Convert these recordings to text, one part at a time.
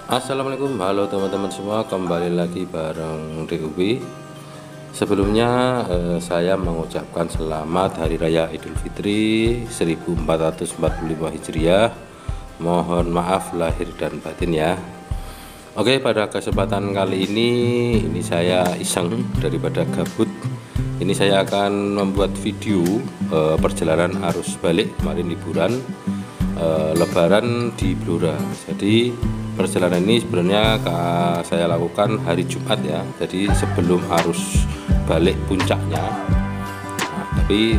Assalamualaikum, halo teman-teman semua, kembali lagi bareng DUB. Sebelumnya saya mengucapkan selamat Hari Raya Idul Fitri 1445 Hijriah. Mohon maaf lahir dan batin ya. Oke, pada kesempatan kali ini saya iseng daripada gabut. Ini saya akan membuat video perjalanan arus balik kemarin liburan Lebaran di Blora. Jadi perjalanan ini sebenarnya saya lakukan hari Jumat ya. Jadi sebelum arus balik puncaknya. Nah, tapi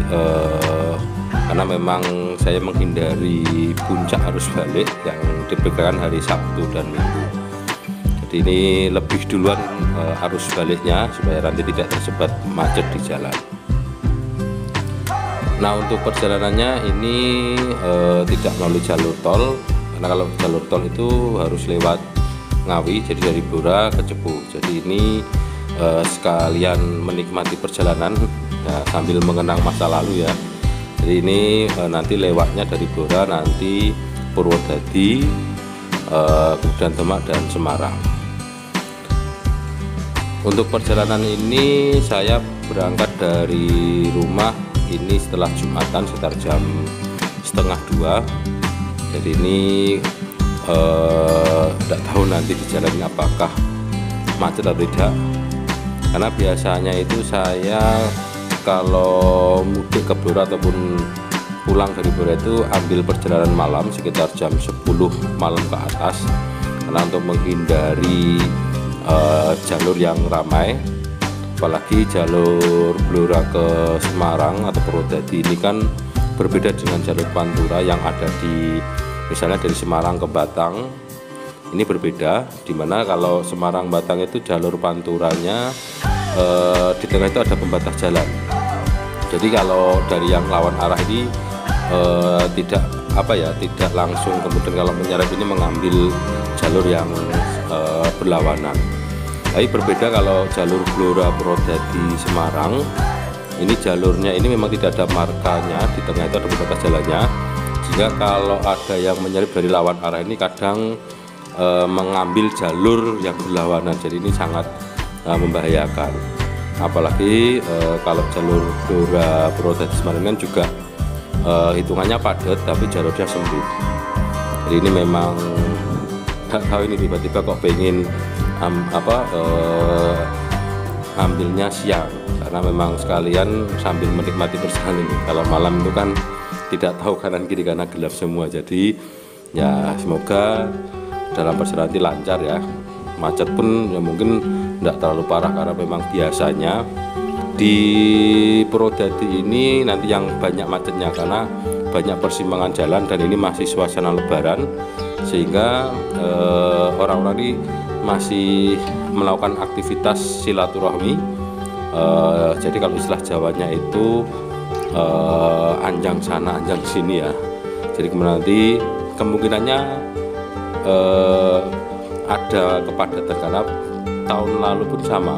karena memang saya menghindari puncak arus balik yang diperkirakan hari Sabtu dan Minggu. Jadi ini lebih duluan arus baliknya supaya nanti tidak terjebak macet di jalan. Nah, untuk perjalanannya ini tidak melalui jalur tol, karena kalau jalur tol itu harus lewat Ngawi, jadi dari Blora ke Cepu. Jadi ini sekalian menikmati perjalanan ya, sambil mengenang masa lalu ya. Jadi ini nanti lewatnya dari Blora, nanti Purwodadi, kemudian Demak dan Semarang. Untuk perjalanan ini saya berangkat dari rumah ini setelah Jumatan sekitar jam 1:30. Jadi ini tidak tahu nanti di jalan ini apakah macet atau tidak, karena biasanya itu saya kalau mudik ke Blora ataupun pulang dari Blora itu ambil perjalanan malam sekitar jam 10 malam ke atas, karena untuk menghindari jalur yang ramai. Apalagi jalur Blora ke Semarang atau Purwodadi ini kan berbeda dengan jalur Pantura yang ada di misalnya dari Semarang ke Batang. Ini berbeda, dimana kalau Semarang Batang itu jalur Panturanya di tengah itu ada pembatas jalan. Jadi kalau dari yang lawan arah ini tidak langsung kemudian kalau menyerep ini mengambil jalur yang berlawanan. Tapi berbeda kalau jalur Blora Purwodadi Semarang, ini jalurnya ini memang tidak ada markanya, di tengah itu ada pembatas jalannya, sehingga kalau ada yang menyalip dari lawan arah ini kadang mengambil jalur yang berlawanan. Jadi ini sangat membahayakan. Apalagi kalau jalur Blora Purwodadi Semarang kan juga hitungannya padat tapi jalurnya sempit. Jadi ini memang nggak tahu ini tiba-tiba kok pengen ambilnya siang, karena memang sekalian sambil menikmati perjalanan ini. Kalau malam itu kan tidak tahu kanan kiri karena gelap semua. Jadi ya semoga dalam perjalanan nanti lancar ya. Macet pun ya mungkin tidak terlalu parah, karena memang biasanya di Purwodadi ini nanti yang banyak macetnya karena banyak persimpangan jalan dan ini masih suasana Lebaran, sehingga orang-orang ini masih melakukan aktivitas silaturahmi. Jadi kalau istilah Jawanya itu anjang sana anjang sini ya. Jadi nanti kemungkinannya ada kepadatan, karena tahun lalu pun sama.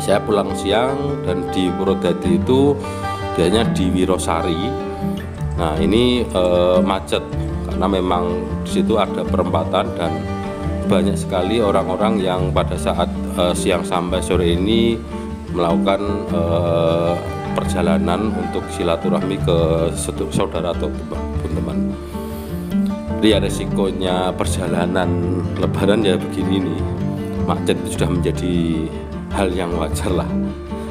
Saya pulang siang dan di Purwodadi itu biasanya di Wirosari. Nah ini macet karena memang di situ ada perempatan dan banyak sekali orang-orang yang pada saat siang sampai sore ini melakukan perjalanan untuk silaturahmi ke saudara atau teman. Jadi ya resikonya perjalanan Lebaran ya begini nih, macet itu sudah menjadi hal yang wajar lah.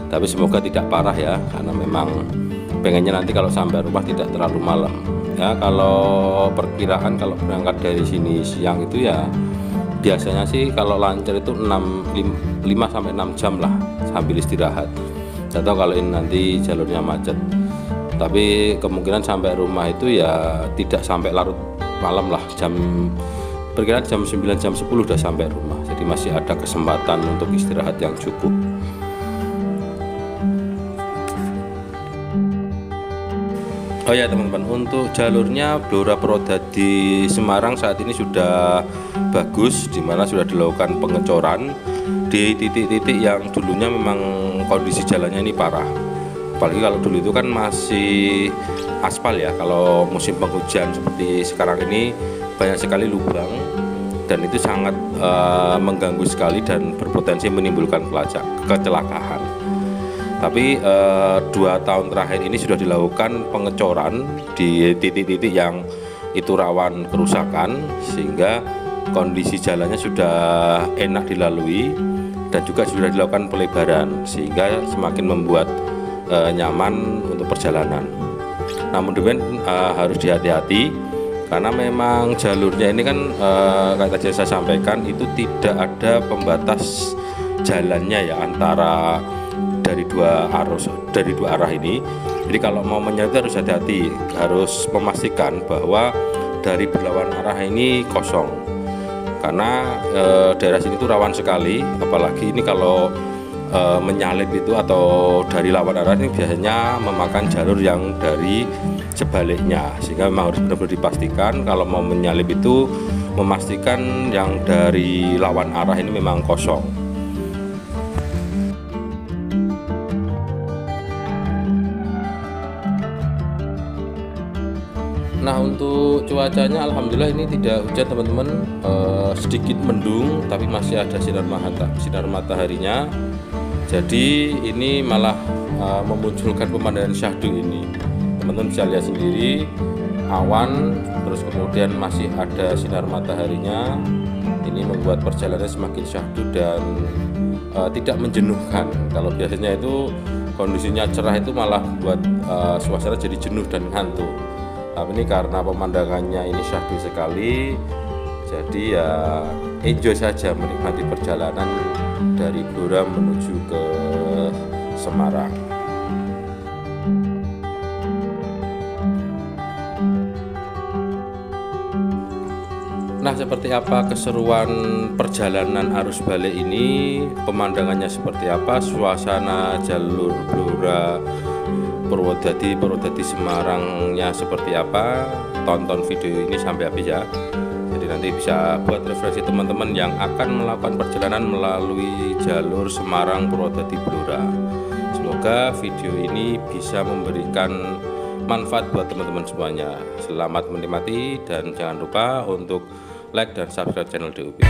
Tapi semoga tidak parah ya, karena memang pengennya nanti kalau sampai rumah tidak terlalu malam. Ya kalau perkiraan kalau berangkat dari sini siang itu ya biasanya sih kalau lancar itu 5 sampai 6 jam lah sambil istirahat. Atau kalau ini nanti jalurnya macet. Tapi kemungkinan sampai rumah itu ya tidak sampai larut malam lah, perkiraan jam 9 jam 10 udah sampai rumah. Jadi masih ada kesempatan untuk istirahat yang cukup. Oh ya teman-teman, untuk jalurnya Blora Purwodadi Semarang saat ini sudah bagus, dimana sudah dilakukan pengecoran di titik-titik yang dulunya memang kondisi jalannya ini parah. Apalagi kalau dulu itu kan masih aspal ya. Kalau musim penghujan seperti sekarang ini banyak sekali lubang dan itu sangat mengganggu sekali dan berpotensi menimbulkan kecelakaan. Tapi 2 tahun terakhir ini sudah dilakukan pengecoran di titik-titik yang itu rawan kerusakan, sehingga kondisi jalannya sudah enak dilalui dan juga sudah dilakukan pelebaran, sehingga semakin membuat nyaman untuk perjalanan. Namun demikian harus dihati-hati karena memang jalurnya ini kan kayak tadi saya sampaikan, itu tidak ada pembatas jalannya ya antara dari dua arah ini. Jadi kalau mau menyertai harus hati-hati, harus memastikan bahwa dari berlawan arah ini kosong, karena daerah sini itu rawan sekali, apalagi ini kalau menyalip itu atau dari lawan arah ini biasanya memakan jalur yang dari sebaliknya, sehingga memang harus benar-benar dipastikan kalau mau menyalip itu memastikan yang dari lawan arah ini memang kosong. Nah, untuk cuacanya alhamdulillah ini tidak hujan teman-teman, sedikit mendung tapi masih ada sinar mataharinya. Jadi ini malah memunculkan pemandangan syahdu ini. Teman-teman bisa lihat sendiri, awan terus kemudian masih ada sinar mataharinya. Ini membuat perjalanan semakin syahdu dan tidak menjenuhkan. Kalau biasanya itu kondisinya cerah itu malah buat suasana jadi jenuh dan ngantuk. Tapi ini karena pemandangannya ini syahdu sekali, jadi ya enjoy saja menikmati perjalanan dari Blora menuju ke Semarang. Nah, seperti apa keseruan perjalanan arus balik ini, pemandangannya seperti apa, suasana jalur Blora Purwodadi Semarangnya seperti apa, tonton video ini sampai habis ya. Jadi nanti bisa buat referensi teman-teman yang akan melakukan perjalanan melalui jalur Semarang Purwodadi Blora. Semoga video ini bisa memberikan manfaat buat teman-teman semuanya. Selamat menikmati dan jangan lupa untuk like dan subscribe channel DUP.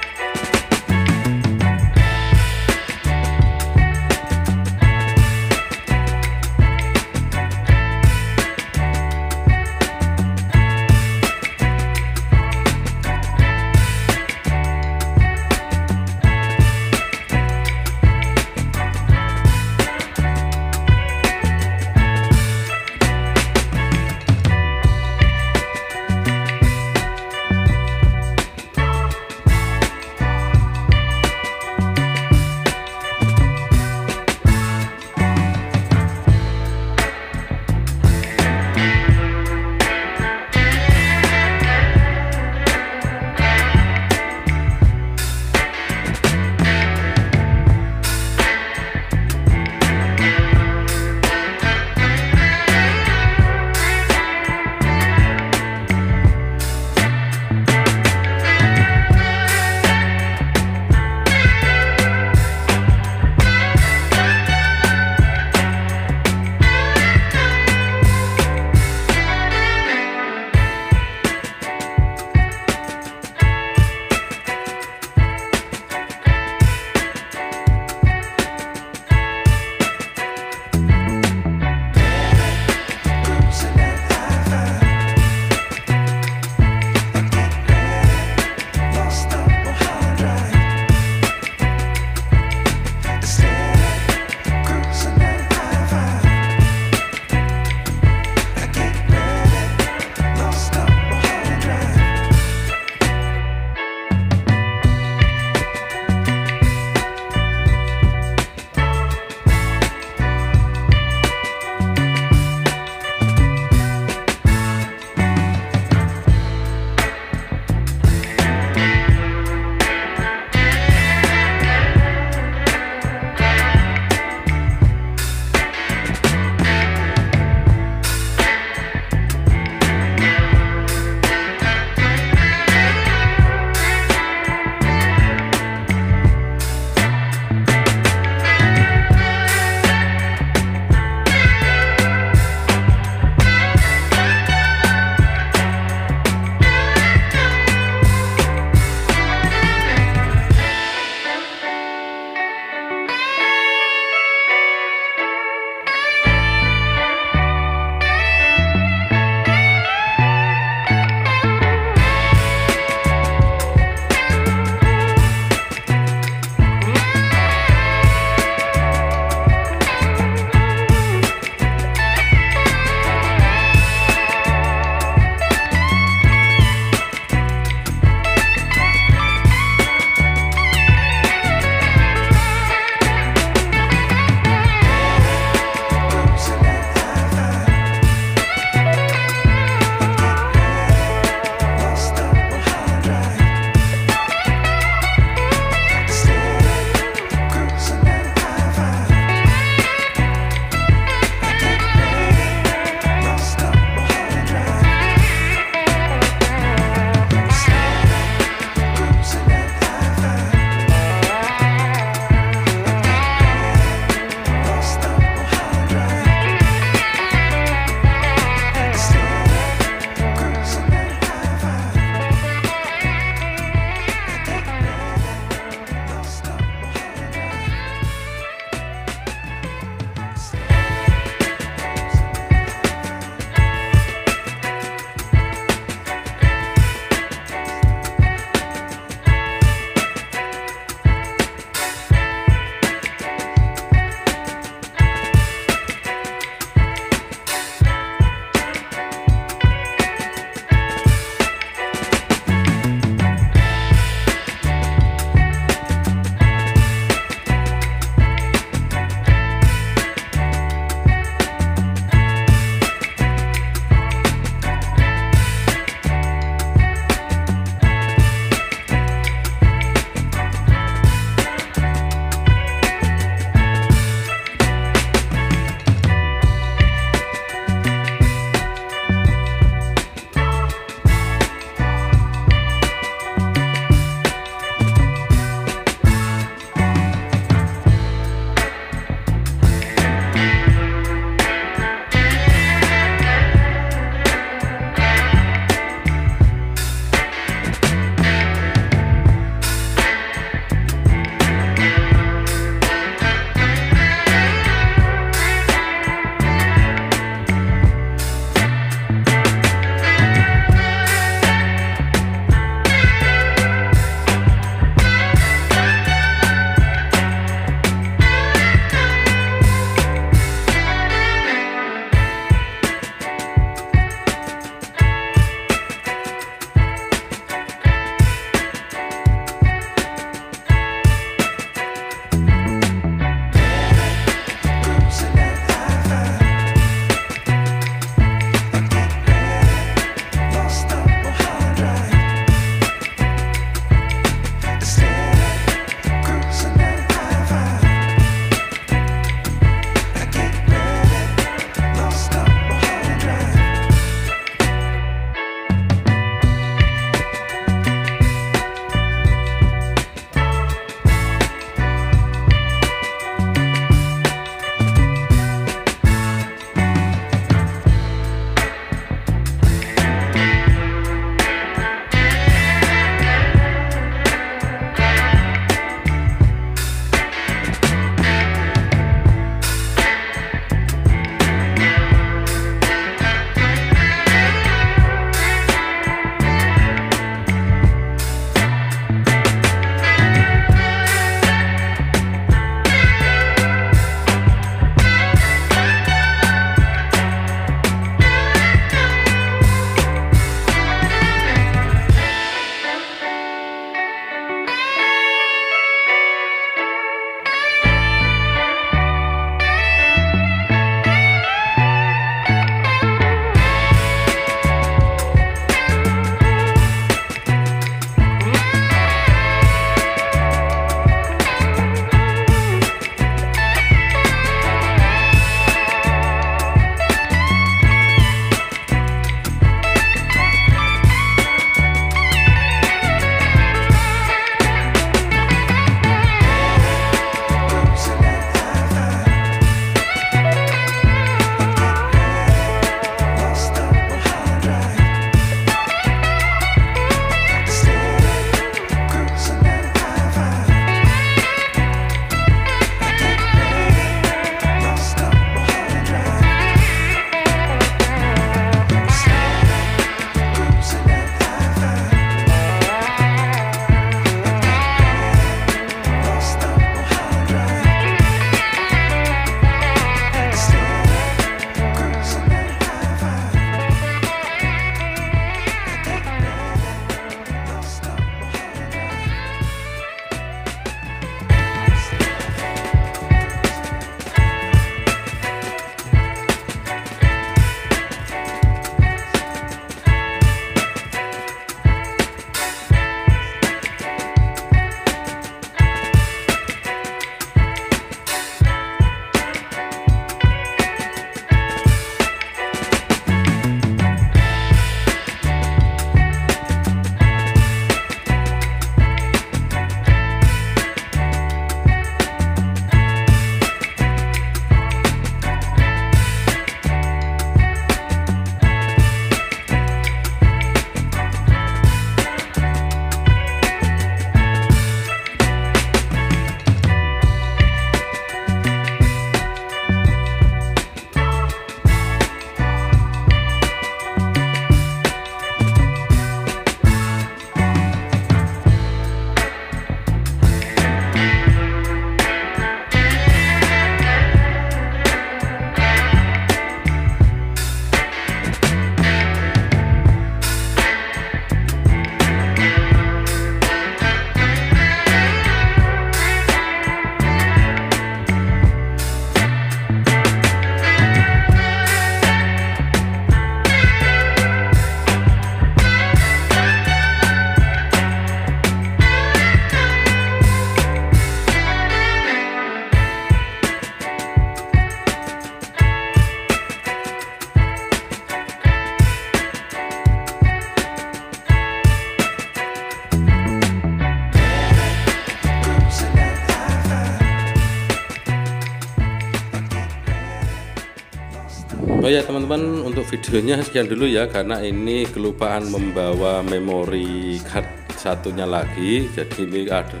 Oh ya teman-teman, untuk videonya sekian dulu ya, karena ini kelupaan membawa memori card satunya lagi, jadi ini ada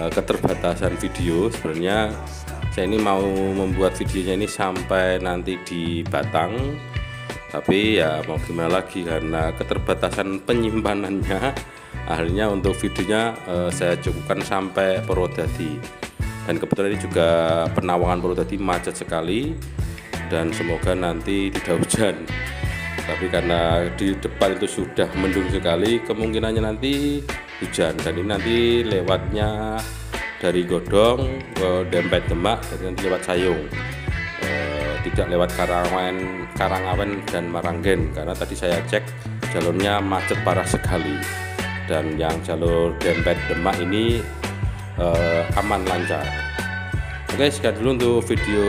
keterbatasan video. Sebenarnya saya ini mau membuat videonya ini sampai nanti di Batang, tapi ya mau gimana lagi karena keterbatasan penyimpanannya, akhirnya untuk videonya saya cukupkan sampai Purwodadi. Dan kebetulan ini juga Penawangan Purwodadi macet sekali, dan semoga nanti tidak hujan. Tapi karena di depan itu sudah mendung sekali, kemungkinannya nanti hujan. Dan ini nanti lewatnya dari Godong ke Dempet Demak, jadi nanti lewat Sayung, tidak lewat Karangawen dan Maranggen, karena tadi saya cek jalurnya macet parah sekali. Dan yang jalur Dempet Demak ini aman lancar. Oke, sekian dulu untuk video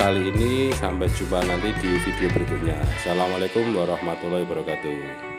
kali ini, sampai jumpa nanti di video berikutnya. Assalamualaikum warahmatullahi wabarakatuh.